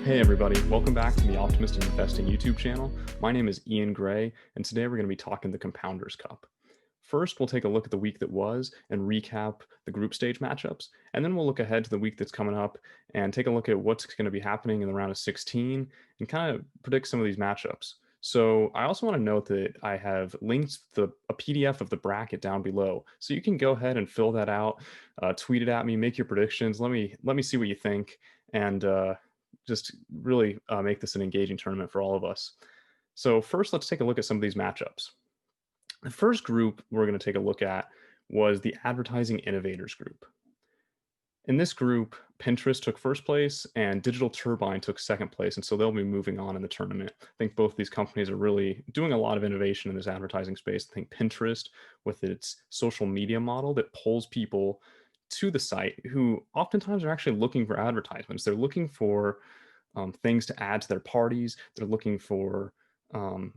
Hey everybody, welcome back to the Optimistic Investing YouTube channel. My name is Ian Gray, and today we're going to be talking the Compounders Cup. First, we'll take a look at the week that was and recap the group stage matchups, and then we'll look ahead to the week that's coming up and take a look at what's going to be happening in the round of 16 and kind of predict some of these matchups. So I also want to note that I have linked a PDF of the bracket down below, so you can go ahead and fill that out, tweet it at me, make your predictions. Let me see what you think, and just really make this an engaging tournament for all of us. So first, let's take a look at some of these matchups. The first group we're going to take a look at was the Advertising Innovators group. In this group, Pinterest took first place and Digital Turbine took second place, and so they'll be moving on in the tournament. I think both these companies are really doing a lot of innovation in this advertising space. I think Pinterest, with its social media model that pulls people to the site who oftentimes are actually looking for advertisements. They're looking for things to add to their parties. They're looking for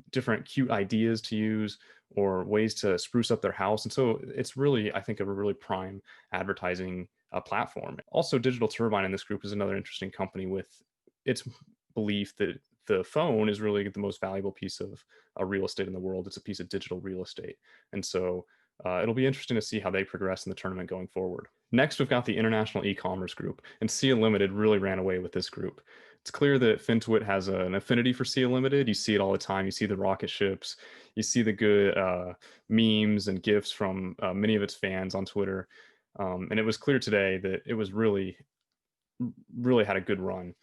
different cute ideas to use or ways to spruce up their house. And so it's really, I think, a really prime advertising platform. Also, Digital Turbine in this group is another interesting company with its belief that the phone is really the most valuable piece of real estate in the world. It's a piece of digital real estate. And so it'll be interesting to see how they progress in the tournament going forward. Next, we've got the International E-commerce group, and SIA Limited really ran away with this group. It's clear that FinTwit has an affinity for SIA Limited. You see it all the time. You see the rocket ships. You see the good memes and GIFs from many of its fans on Twitter. And it was clear today that it was really had a good run.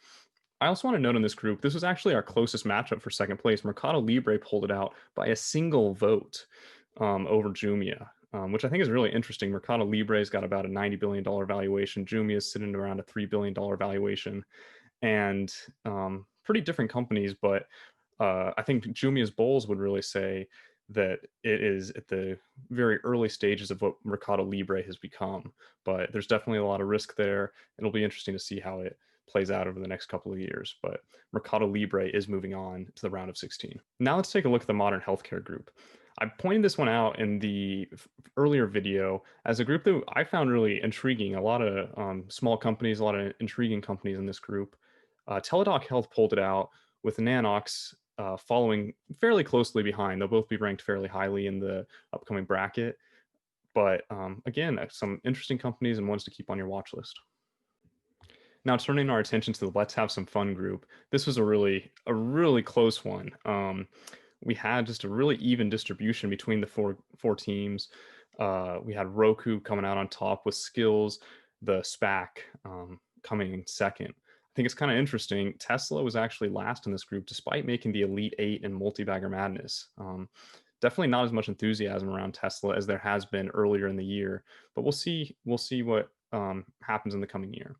I also want to note in this group, this was actually our closest matchup for second place. Mercado Libre pulled it out by a single vote over JMIA, which I think is really interesting. Mercado Libre's got about a $90 billion valuation. JMIA is sitting around a $3 billion valuation. And pretty different companies, but I think JMIA's bulls would really say that it is at the very early stages of what Mercado Libre has become. But there's definitely a lot of risk there. It'll be interesting to see how it plays out over the next couple of years. But Mercado Libre is moving on to the round of 16. Now let's take a look at the Modern Healthcare group. I pointed this one out in the earlier video as a group that I found really intriguing. A lot of small companies, a lot of intriguing companies in this group. Teladoc Health pulled it out with NNOX following fairly closely behind. They'll both be ranked fairly highly in the upcoming bracket. But again, some interesting companies and ones to keep on your watch list. Now turning our attention to the Let's Have Some Fun group. This was a really close one. We had just a really even distribution between the four teams. We had ROKU coming out on top with Skills, the SPAC coming in second. I think it's kind of interesting. Tesla was actually last in this group despite making the Elite 8 in Multi-Bagger Madness. Definitely not as much enthusiasm around Tesla as there has been earlier in the year, but we'll see what happens in the coming year.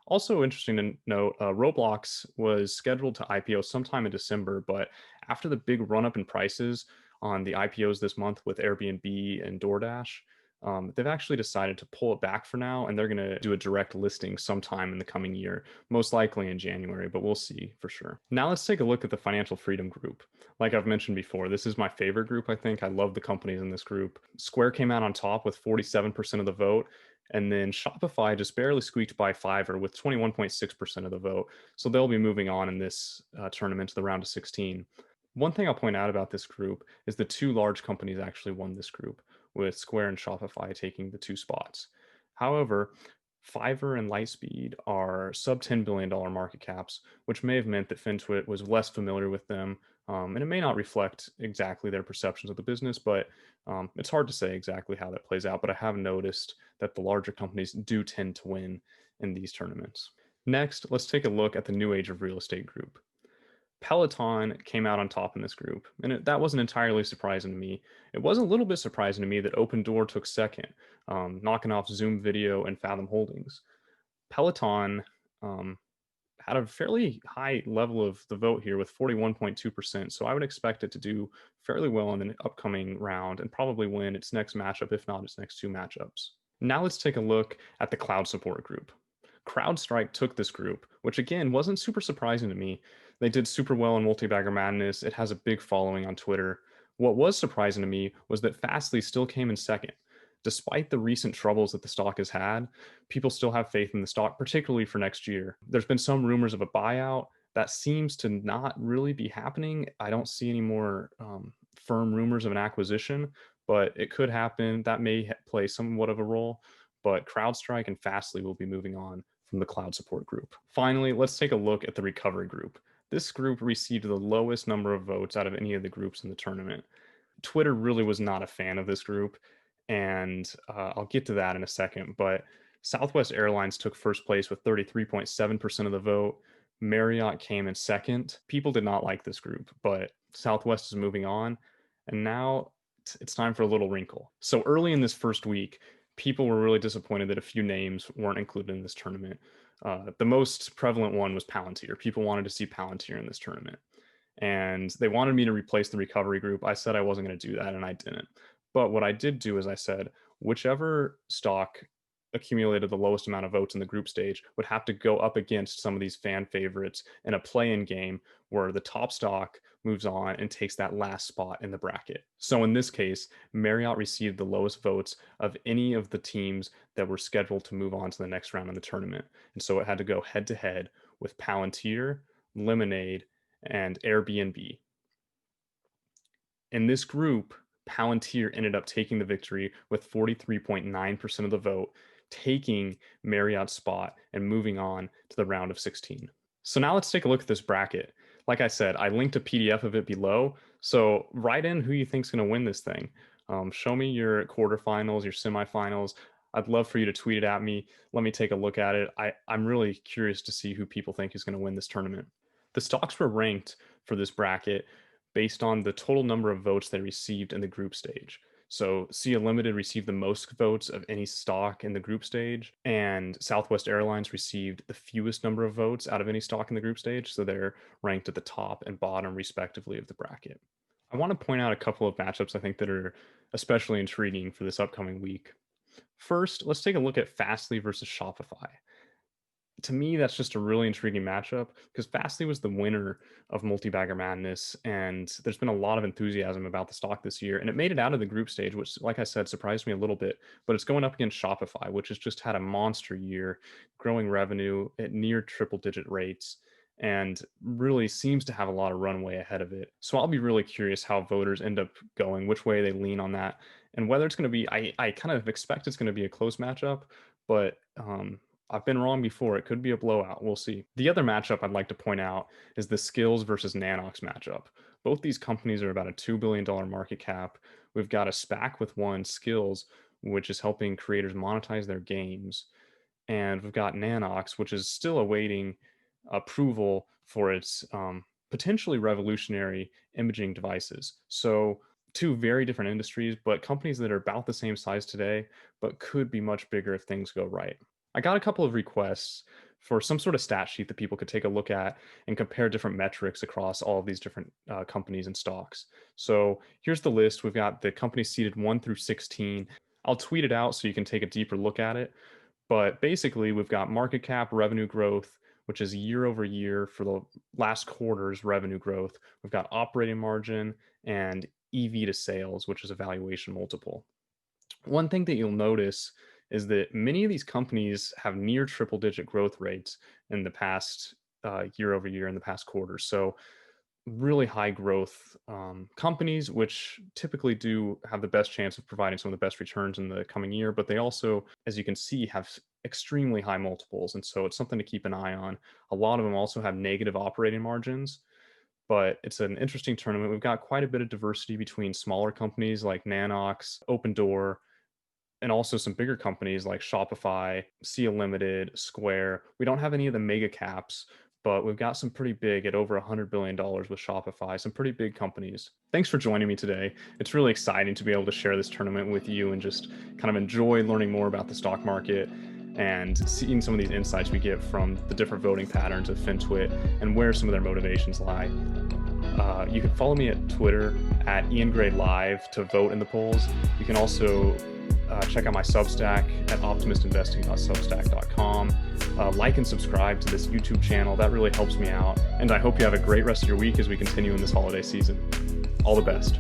Also interesting to note, Roblox was scheduled to IPO sometime in December, but after the big run-up in prices on the IPOs this month with Airbnb and DoorDash, they've actually decided to pull it back for now, and they're going to do a direct listing sometime in the coming year, most likely in January, but we'll see for sure. Now let's take a look at the Financial Freedom group. Like I've mentioned before, this is my favorite group, I think. I love the companies in this group. Square came out on top with 47% of the vote, and then Shopify just barely squeaked by Fiverr with 21.6% of the vote. So they'll be moving on in this tournament to the round of 16. One thing I'll point out about this group is the two large companies actually won this group, with Square and Shopify taking the 2 spots. However, Fiverr and Lightspeed are sub $10 billion market caps, which may have meant that FinTwit was less familiar with them, and it may not reflect exactly their perceptions of the business, but it's hard to say exactly how that plays out, but I have noticed that the larger companies do tend to win in these tournaments. Next, let's take a look at the New Age of Real Estate group. Peloton came out on top in this group, and that wasn't entirely surprising to me. It was a little bit surprising to me that Open Door took second, knocking off Zoom Video and Fathom Holdings. Peloton had a fairly high level of the vote here with 41.2%, so I would expect it to do fairly well in the upcoming round and probably win its next matchup, if not its next 2 matchups. Now let's take a look at the Cloud Support group. CrowdStrike took this group, which again wasn't super surprising to me. They did super well in Multi-Bagger Madness. It has a big following on Twitter. What was surprising to me was that Fastly still came in second. Despite the recent troubles that the stock has had, people still have faith in the stock, particularly for next year. There's been some rumors of a buyout, That seems to not really be happening. I don't see any more firm rumors of an acquisition, but it could happen. That may play somewhat of a role, but CrowdStrike and Fastly will be moving on from the cloud support group. Finally, let's take a look at the recovery group. This group received the lowest number of votes out of any of the groups in the tournament. Twitter really was not a fan of this group, and I'll get to that in a second, but Southwest Airlines took first place with 33.7% of the vote. Marriott came in second. People did not like this group, but Southwest is moving on, and now it's time for a little wrinkle. So early in this first week, people were really disappointed that a few names weren't included in this tournament. The most prevalent one was Palantir. People wanted to see Palantir in this tournament, and they wanted me to replace the recovery group. I said I wasn't going to do that, and I didn't. But what I did do is I said, whichever stock accumulated the lowest amount of votes in the group stage would have to go up against some of these fan favorites in a play-in game where the top stock moves on and takes that last spot in the bracket. So in this case, Marriott received the lowest votes of any of the teams that were scheduled to move on to the next round in the tournament. And so it had to go head-to-head with Palantir, Lemonade, and Airbnb. In this group, Palantir ended up taking the victory with 43.9% of the vote, taking Marriott's spot and moving on to the round of 16. So now let's take a look at this bracket. Like I said, I linked a PDF of it below, so write in who you think is going to win this thing. Show me your quarterfinals, your semifinals. I'd love for you to tweet it at me. Let me take a look at it. I'm really curious to see who people think is going to win this tournament. The stocks were ranked for this bracket based on the total number of votes they received in the group stage. So CA Limited received the most votes of any stock in the group stage, and Southwest Airlines received the fewest number of votes out of any stock in the group stage, so they're ranked at the top and bottom respectively of the bracket. I want to point out a couple of matchups I think that are especially intriguing for this upcoming week. First, let's take a look at Fastly versus Shopify. To me, that's just a really intriguing matchup because Fastly was the winner of Multi-Bagger Madness, and there's been a lot of enthusiasm about the stock this year, and it made it out of the group stage, which, like I said, surprised me a little bit, but it's going up against Shopify, which has just had a monster year, growing revenue at near triple-digit rates, and really seems to have a lot of runway ahead of it. So I'll be really curious how voters end up going, which way they lean on that, and whether it's going to be, I kind of expect it's going to be a close matchup, but I've been wrong before. It could be a blowout. We'll see. The other matchup I'd like to point out is the Skills versus NNOX matchup. Both these companies are about a $2 billion market cap. We've got a SPAC with one, Skills, which is helping creators monetize their games. And we've got NNOX, which is still awaiting approval for its potentially revolutionary imaging devices. So two very different industries, but companies that are about the same size today, but could be much bigger if things go right. I got a couple of requests for some sort of stat sheet that people could take a look at and compare different metrics across all of these different companies and stocks. So here's the list. We've got the companies seeded 1 through 16. I'll tweet it out so you can take a deeper look at it. But basically, we've got market cap, revenue growth, which is year over year for the last quarter's revenue growth. We've got operating margin and EV to sales, which is a valuation multiple. One thing that you'll notice is that many of these companies have near triple-digit growth rates in the past year over year in the past quarter. So really high growth companies, which typically do have the best chance of providing some of the best returns in the coming year, but they also, as you can see, have extremely high multiples. And so it's something to keep an eye on. A lot of them also have negative operating margins, but it's an interesting tournament. We've got quite a bit of diversity between smaller companies like NNOX, Open Door, and also some bigger companies like Shopify, CA Limited, Square. We don't have any of the mega caps, but we've got some pretty big at over $100 billion with Shopify, some pretty big companies. Thanks for joining me today. It's really exciting to be able to share this tournament with you and just kind of enjoy learning more about the stock market and seeing some of these insights we get from the different voting patterns of FinTwit and where some of their motivations lie. You can follow me at Twitter at IanGrayLive to vote in the polls. You can also check out my Substack at optimistinvesting.substack.com. Like and subscribe to this YouTube channel. That really helps me out. And I hope you have a great rest of your week as we continue in this holiday season. All the best.